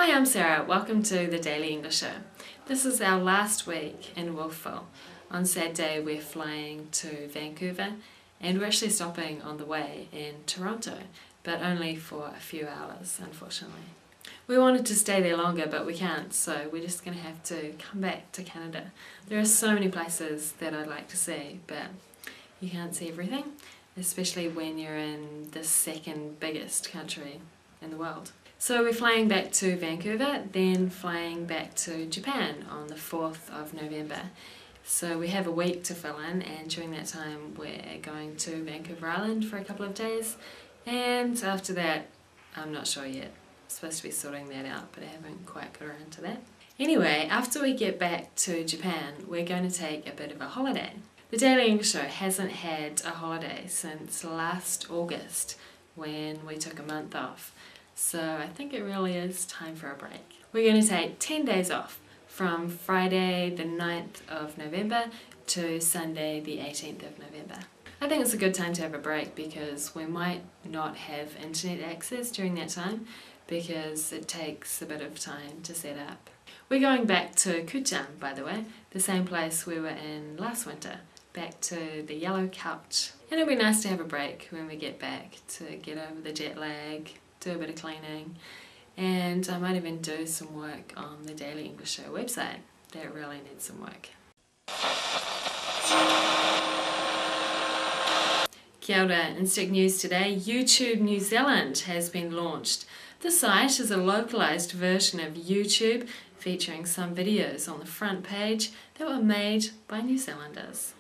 Hi, I'm Sarah. Welcome to the Daily English Show. This is our last week in Wolfville. On Saturday we're flying to Vancouver and we're actually stopping on the way in Toronto, but only for a few hours, unfortunately. We wanted to stay there longer, but we can't, so we're just going to have to come back to Canada. There are so many places that I'd like to see, but you can't see everything, especially when you're in the second biggest country in the world. So we're flying back to Vancouver, then flying back to Japan on the 4th of November. So we have a week to fill in, and during that time we're going to Vancouver Island for a couple of days, and after that I'm not sure yet. I'm supposed to be sorting that out, but I haven't quite got around to that. Anyway, after we get back to Japan we're going to take a bit of a holiday. The Daily English Show hasn't had a holiday since last August when we took a month off. So I think it really is time for a break. We're going to take 10 days off from Friday the 9th of November to Sunday the 18th of November. I think it's a good time to have a break because we might not have internet access during that time because it takes a bit of time to set up. We're going back to Kuchan, by the way, the same place we were in last winter, back to the yellow couch. And it'll be nice to have a break when we get back to get over the jet lag, do a bit of cleaning, and I might even do some work on the Daily English Show website. That really needs some work. Kia ora, in Stick News today, YouTube New Zealand has been launched. The site is a localised version of YouTube featuring some videos on the front page that were made by New Zealanders.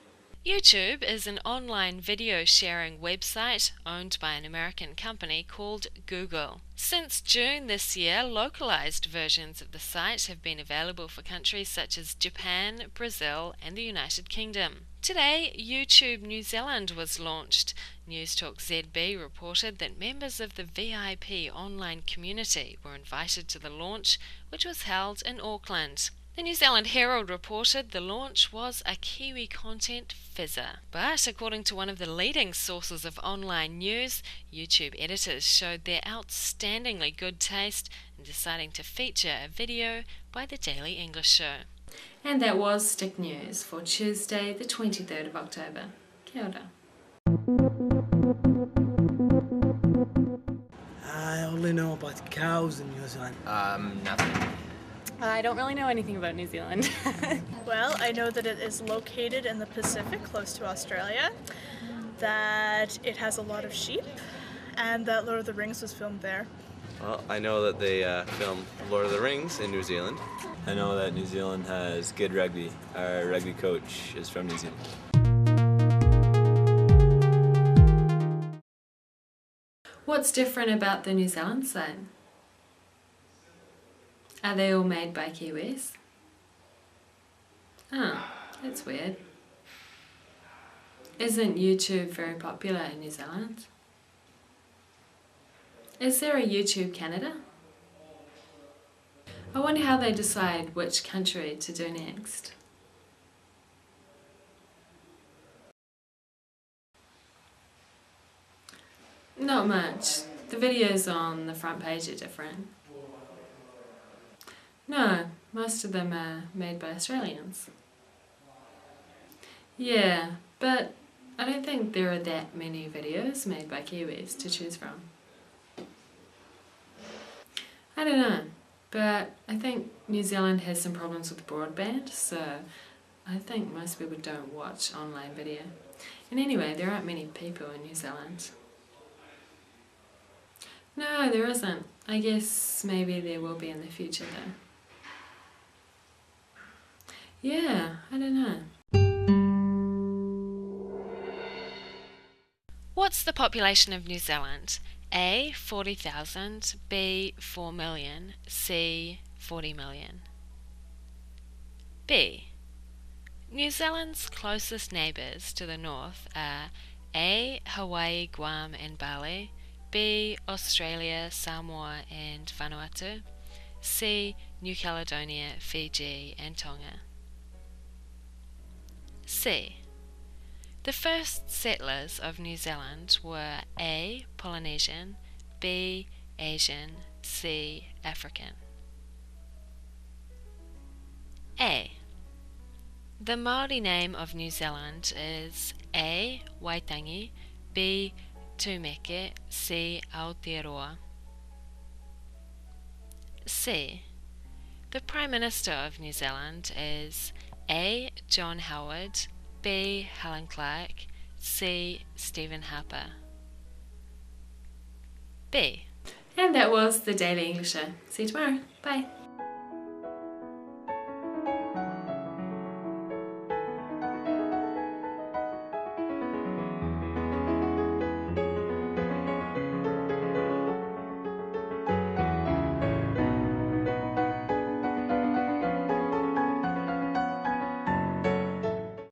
YouTube is an online video sharing website owned by an American company called Google. Since June this year, localized versions of the site have been available for countries such as Japan, Brazil, and the United Kingdom. Today, YouTube New Zealand was launched. Newstalk ZB reported that members of the VIP online community were invited to the launch, which was held in Auckland. The New Zealand Herald reported the launch was a Kiwi content fizzer. But according to one of the leading sources of online news, YouTube editors showed their outstandingly good taste in deciding to feature a video by the Daily English Show. And that was Stick News for Tuesday the 23rd of October. Kia ora. I only know about cows in New Zealand. Nothing. I don't really know anything about New Zealand. Well, I know that it is located in the Pacific, close to Australia, that it has a lot of sheep, and that Lord of the Rings was filmed there. Well, I know that they filmed Lord of the Rings in New Zealand. I know that New Zealand has good rugby. Our rugby coach is from New Zealand. What's different about the New Zealand site? Are they all made by Kiwis? Oh, that's weird. Isn't YouTube very popular in New Zealand? Is there a YouTube Canada? I wonder how they decide which country to do next. Not much. The videos on the front page are different. No, most of them are made by Australians. Yeah, but I don't think there are that many videos made by Kiwis to choose from. I don't know, but I think New Zealand has some problems with broadband, so I think most people don't watch online video. And anyway, there aren't many people in New Zealand. No, there isn't. I guess maybe there will be in the future though. Yeah, I don't know. What's the population of New Zealand? A. 40,000, B. 4 million, C. 40 million. B. New Zealand's closest neighbours to the north are A. Hawaii, Guam and Bali, B. Australia, Samoa and Vanuatu, C. New Caledonia, Fiji and Tonga. C. The first settlers of New Zealand were A. Polynesian, B. Asian, C. African. A. The Māori name of New Zealand is A. Waitangi, B. Tūmeke, C. Aotearoa. C. The Prime Minister of New Zealand is A. John Howard, B. Helen Clark, C. Stephen Harper. B. And that was the Daily Englisher. See you tomorrow. Bye.